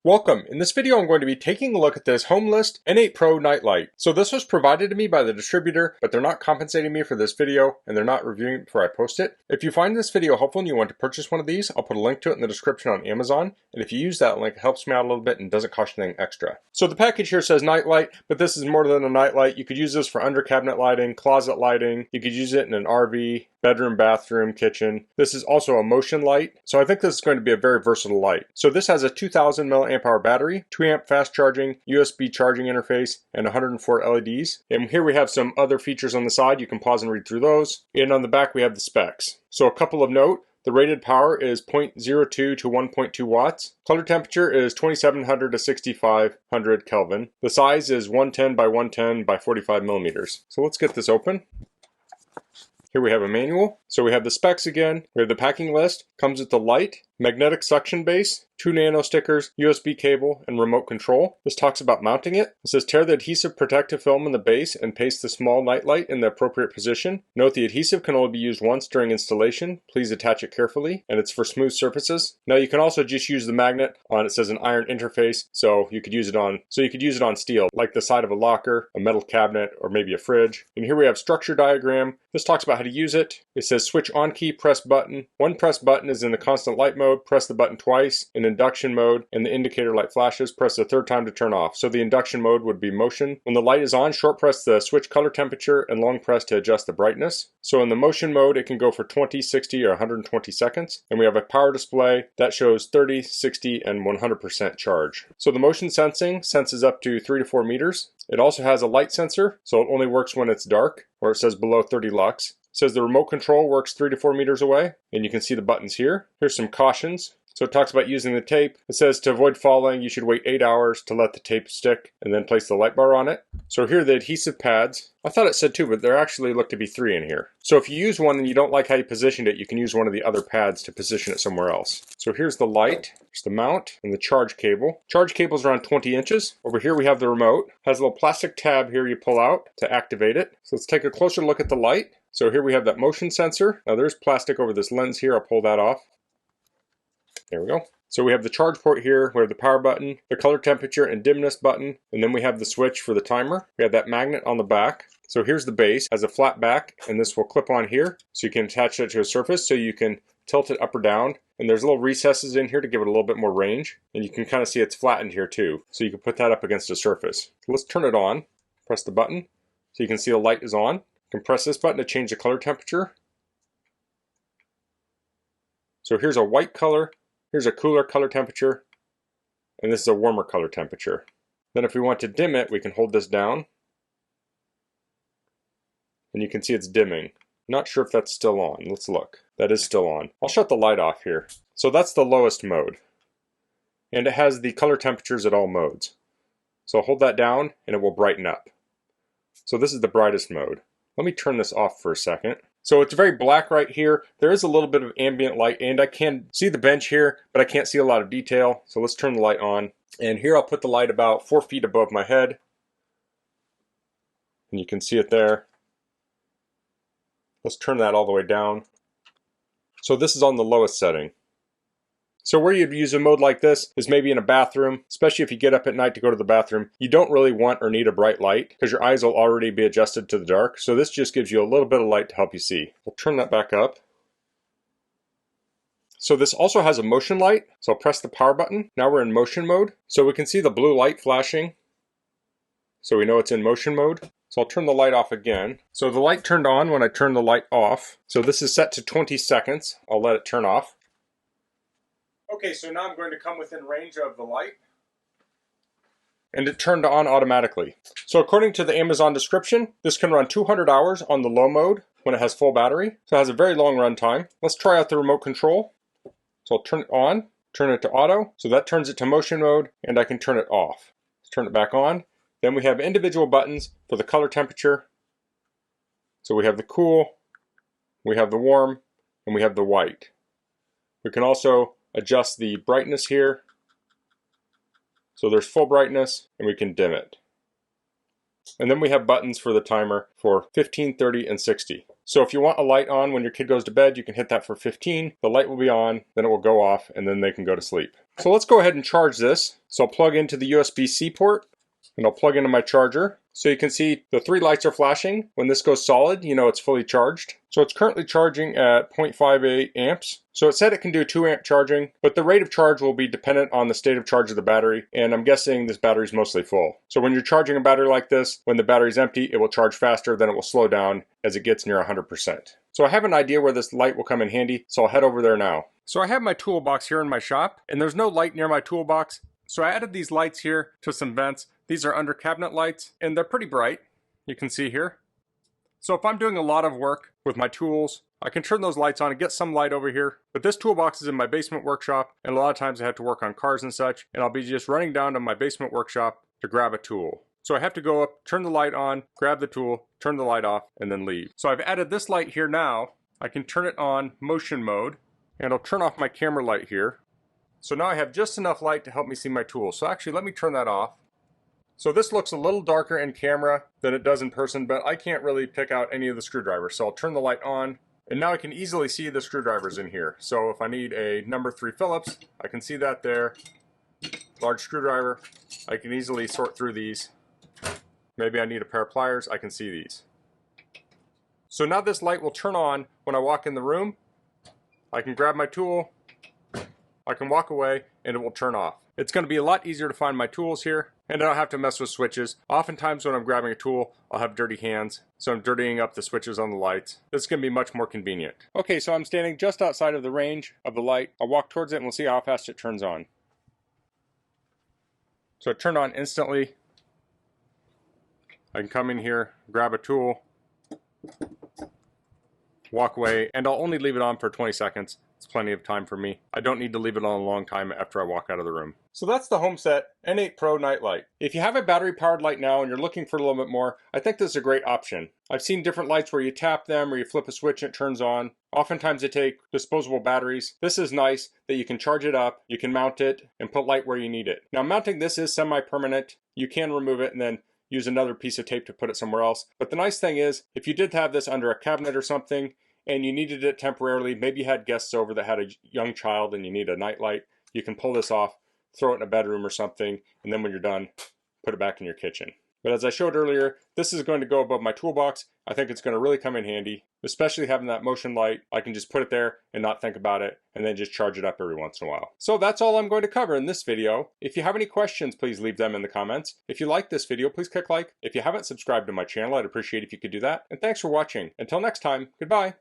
Welcome. In this video I'm going to be taking a look at this Homelist N8 Pro nightlight. So this was provided to me by the distributor, but they're not compensating me for this video and they're not reviewing it before I post it. If you find this video helpful and you want to purchase one of these, I'll put a link to it in the description on Amazon. And if you use that link, it helps me out a little bit and doesn't cost you anything extra. So the package here says nightlight, but this is more than a nightlight. You could use this for under cabinet lighting, closet lighting. You could use it in an RV, bedroom, bathroom, kitchen. This is also a motion light. So I think this is going to be a very versatile light. So this has a 2000 milliamp hour battery, 2 amp fast charging, USB charging interface, and 104 LEDs. And here we have some other features on the side. You can pause and read through those. And on the back we have the specs. So a couple of note. The rated power is 0.02 to 1.2 watts. Color temperature is 2700 to 6500 Kelvin. The size is 110 by 110 by 45 millimeters. So let's get this open. Here we have a manual. So we have the specs again. We have the packing list. Comes with the light, magnetic suction base, 2 nano stickers, USB cable, and remote control. This talks about mounting it. It says tear the adhesive protective film in the base and paste the small nightlight in the appropriate position. Note the adhesive can only be used once during installation. Please attach it carefully, and it's for smooth surfaces. Now you can also just use the magnet on, it says an iron interface, so you could use it on steel, like the side of a locker, a metal cabinet, or maybe a fridge. And here we have structure diagram. This talks about how to use it. It says switch on key, press button. One press button is in the constant light mode. Press the button twice. In induction mode, and the indicator light flashes, press the third time to turn off. So the induction mode would be motion. When the light is on, short press the switch color temperature and long press to adjust the brightness. So in the motion mode, it can go for 20, 60, or 120 seconds. And we have a power display that shows 30, 60, and 100% charge. So the motion sensing senses up to 3 to 4 meters. It also has a light sensor, so it only works when it's dark, or it says below 30 lux. It says the remote control works 3 to 4 meters away, and you can see the buttons here. Here's some cautions. So it talks about using the tape. It says to avoid falling, you should wait 8 hours to let the tape stick and then place the light bar on it. So here are the adhesive pads. I thought it said 2, but there actually look to be 3 in here. So if you use one and you don't like how you positioned it, you can use one of the other pads to position it somewhere else. So here's the light, here's the mount, and the charge cable. Charge cable is around 20 inches. Over here we have the remote. It has a little plastic tab here you pull out to activate it. So let's take a closer look at the light. So here we have that motion sensor. Now there's plastic over this lens here. I'll pull that off. There we go. So we have the charge port here, we have the power button, the color temperature and dimness button, and then we have the switch for the timer. We have that magnet on the back. So here's the base, has a flat back, and this will clip on here, so you can attach it to a surface so you can tilt it up or down. And there's little recesses in here to give it a little bit more range. And you can kind of see it's flattened here too, so you can put that up against a surface. So let's turn it on, press the button, so you can see the light is on. You can press this button to change the color temperature. So here's a white color. Here's a cooler color temperature, and this is a warmer color temperature. Then if we want to dim it, we can hold this down, and you can see it's dimming. Not sure if that's still on. Let's look. That is still on. I'll shut the light off here. So that's the lowest mode, and it has the color temperatures at all modes. So I'll hold that down, and it will brighten up. So this is the brightest mode. Let me turn this off for a second. So it's very black right here. There is a little bit of ambient light, and I can see the bench here, but I can't see a lot of detail. So let's turn the light on. And here I'll put the light about 4 feet above my head. And you can see it there. Let's turn that all the way down. So this is on the lowest setting. So where you'd use a mode like this is maybe in a bathroom, especially if you get up at night to go to the bathroom. You don't really want or need a bright light because your eyes will already be adjusted to the dark. So this just gives you a little bit of light to help you see. We'll turn that back up. So this also has a motion light. So I'll press the power button. Now we're in motion mode. So we can see the blue light flashing. So we know it's in motion mode. So I'll turn the light off again. So the light turned on when I turned the light off. So this is set to 20 seconds. I'll let it turn off. Okay, so now I'm going to come within range of the light. And it turned on automatically. So according to the Amazon description, this can run 200 hours on the low mode when it has full battery. So it has a very long run time. Let's try out the remote control. So I'll turn it on, turn it to auto. So that turns it to motion mode, and I can turn it off. Let's turn it back on. Then we have individual buttons for the color temperature. So we have the cool, we have the warm, and we have the white. We can also adjust the brightness here. So there's full brightness, and we can dim it. And then we have buttons for the timer for 15, 30, and 60. So if you want a light on when your kid goes to bed, you can hit that for 15. The light will be on, then it will go off, and then they can go to sleep. So let's go ahead and charge this. So I'll plug into the USB-C port, and I'll plug into my charger. So you can see the 3 lights are flashing. When this goes solid, you know it's fully charged. So it's currently charging at 0.58 amps. So it said it can do 2 amp charging, but the rate of charge will be dependent on the state of charge of the battery, and I'm guessing this battery is mostly full. So when you're charging a battery like this, when the battery's empty, it will charge faster, then it will slow down as it gets near 100%. So I have an idea where this light will come in handy, so I'll head over there now. So I have my toolbox here in my shop, and there's no light near my toolbox, so I added these lights here to some vents. These are under cabinet lights, and they're pretty bright. You can see here. So if I'm doing a lot of work with my tools, I can turn those lights on and get some light over here. But this toolbox is in my basement workshop, and a lot of times I have to work on cars and such, and I'll be just running down to my basement workshop to grab a tool. So I have to go up, turn the light on, grab the tool, turn the light off, and then leave. So I've added this light here now. I can turn it on motion mode, and I'll turn off my camera light here. So now I have just enough light to help me see my tools. So actually, let me turn that off. So this looks a little darker in camera than it does in person, but I can't really pick out any of the screwdrivers. So I'll turn the light on, and now I can easily see the screwdrivers in here. So if I need a number 3 Phillips, I can see that there. Large screwdriver, I can easily sort through these. Maybe I need a pair of pliers, I can see these. So now this light will turn on when I walk in the room. I can grab my tool, I can walk away, and it will turn off. It's going to be a lot easier to find my tools here, and I don't have to mess with switches. Oftentimes when I'm grabbing a tool, I'll have dirty hands, so I'm dirtying up the switches on the lights. This is going to be much more convenient. Okay, so I'm standing just outside of the range of the light. I'll walk towards it and we'll see how fast it turns on. So it turned on instantly. I can come in here, grab a tool, walk away, and I'll only leave it on for 20 seconds. It's plenty of time for me. I don't need to leave it on a long time after I walk out of the room. So that's the Homeset N8 Pro night light. If you have a battery powered light now and you're looking for a little bit more, I think this is a great option. I've seen different lights where you tap them or you flip a switch and it turns on. Oftentimes they take disposable batteries. This is nice that you can charge it up, you can mount it, and put light where you need it. Now mounting this is semi-permanent. You can remove it and then use another piece of tape to put it somewhere else. But the nice thing is, if you did have this under a cabinet or something, and you needed it temporarily, maybe you had guests over that had a young child and you need a nightlight, you can pull this off, throw it in a bedroom or something, and then when you're done, put it back in your kitchen. But as I showed earlier, this is going to go above my toolbox. I think it's going to really come in handy, especially having that motion light. I can just put it there and not think about it, and then just charge it up every once in a while. So that's all I'm going to cover in this video. If you have any questions, please leave them in the comments. If you like this video, please click like. If you haven't subscribed to my channel, I'd appreciate if you could do that. And thanks for watching. Until next time, goodbye.